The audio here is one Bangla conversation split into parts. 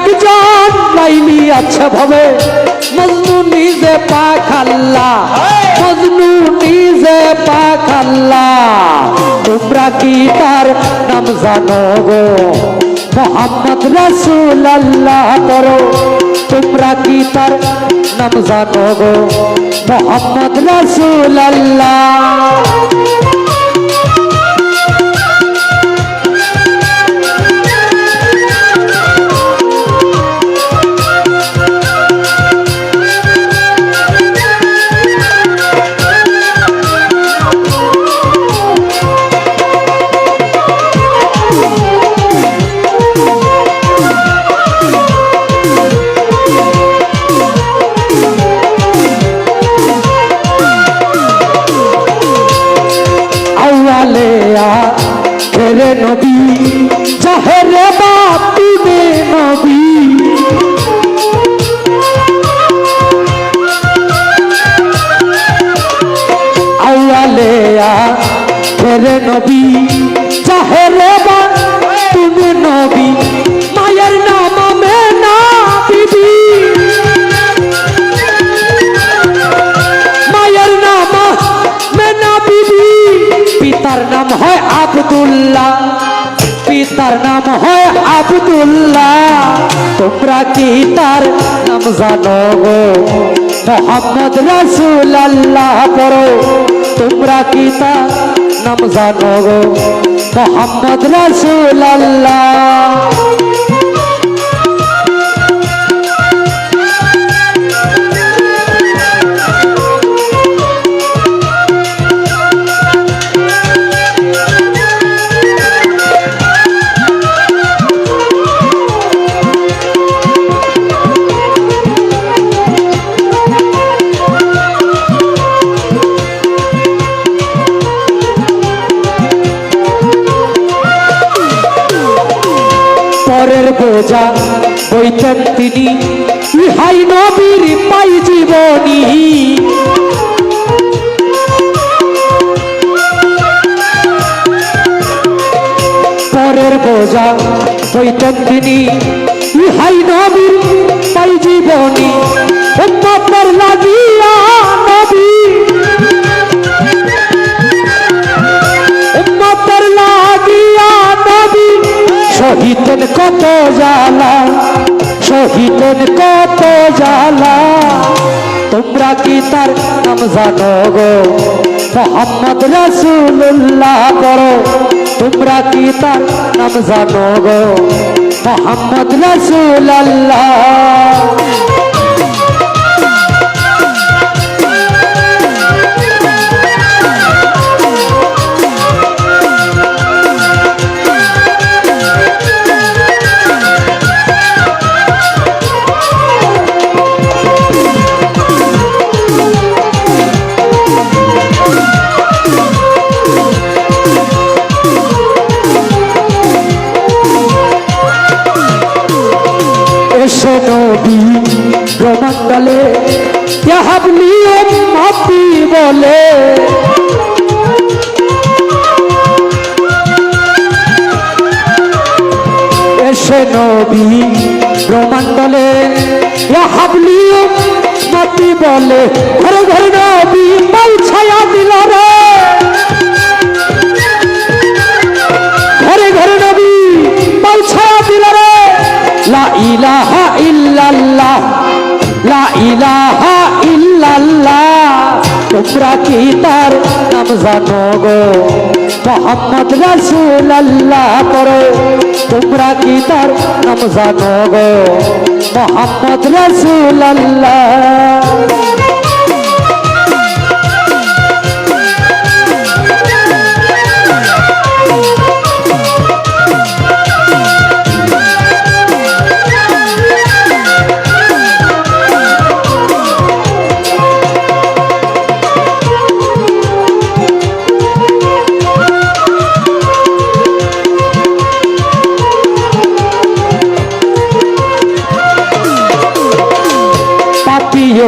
একজন লাইলি আছে ভাবে মজনু নিজে পাখাল্লা মজনু নিজে পাখাল্লা তোমরা কি তার নাম জানো গো মোহাম্মদ রাসূলুল্লাহ পড়ো তোমরা কি তার নাম জানো গো মোহাম্মদ রাসূলুল্লাহ হেরে নবী চাহেরে বাতুনে নবী আউয়ালে হেরে নবী চাহেরে বাতুনে নবী মায়ের নাম মেনা বিবি মায়ের নাম মেনা বিবি পিতার নাম হয় আব্দুল্লাহ পিতার নাম হয় আব্দুল্লাহ তোমরা কি তার নাম জানো গো মোহাম্মদ রাসূলুল্লাহ পড়ো তোমরা কি তার নাম জানো গো মোহাম্মদ রাসূলুল্লাহ পরের বোঝা বইতেন তিনি ইহাই নবীর পাই জীবনী পরের বোঝা বইতেন তিনি ইহাই নবীর পাই জীবনী উম্মতের লাগিয়া নবী উম্মতের লাগিয়া নবী শহীদের কত জ্বালা শহীদের কত জ্বালা তোমরা কি তার নাম জানো গো মোহাম্মদ রাসূলুল্লাহ পড়ো তোমরা কি তার নাম জানো গো মোহাম্মদ রাসূলুল্লাহ এসে নবী ব্রহ্মাণ্ডলে হাবলি উম্মতি বলে এসে নবী ব্রহ্মাণ্ডলে হাবলি উম্মতি বলে ঘরে ঘরে নবী পাই ছায়া দিল রে ঘরে ঘরে নবী পাই ছায়া দিল রে লা ইলাহা ইল্লাল্লাহ লা ইলাহা ইল্লাল্লাহ তোমরা কি তার নাম জানো গো মোহাম্মদ রাসূলুল্লাহ পড়ো তোমরা কি তার নাম জানো গো মোহাম্মদ রাসূলুল্লাহ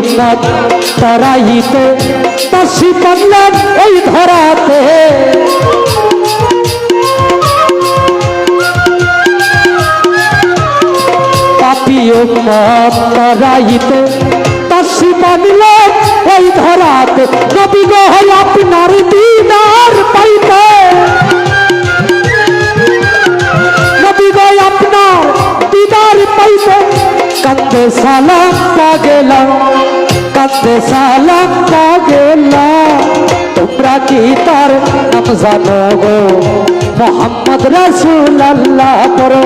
উম্মত তারাইতে তাসি পারলেন এই ধরাতে পাপী উম্মত তারাইতে তাসি বাঁধলে এই ধরাতে নবী গো আপনার দিদার পাইতে নবী গো আপনার দিদার পাইতে কান্দে সালাম পাগেলা কান্দে সালাম পাগেলা তোমরা কি তার নাম জানো গো মোহাম্মদ রাসূলুল্লাহ পড়ো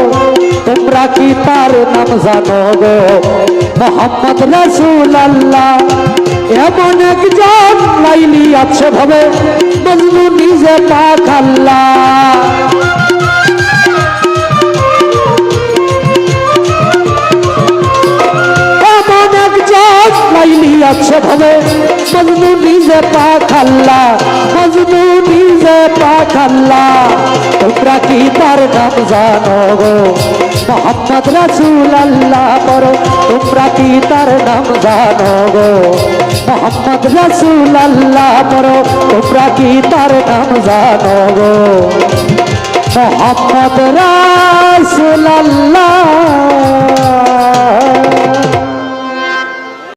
তোমরা কি তার নাম জানো গো মোহাম্মদ রাসূলুল্লাহ এমন একজন লাইলি আছে ভাবে মজনু নিজে পাক আল্লাহ লাইলি আছে ভাবে মজনু নিজে পাক আল্লাহ মজনু নিজে পাক আল্লাহ তোমরা কি তার নাম জানো গো মোহাম্মদ রাসূলুল্লাহ পড়ো তোমরা কি তার নাম জানো গো মোহাম্মদ রাসূলুল্লাহ পড়ো তোমরা কি তার নাম জানো গো মোহাম্মদ রাসূলুল্লাহ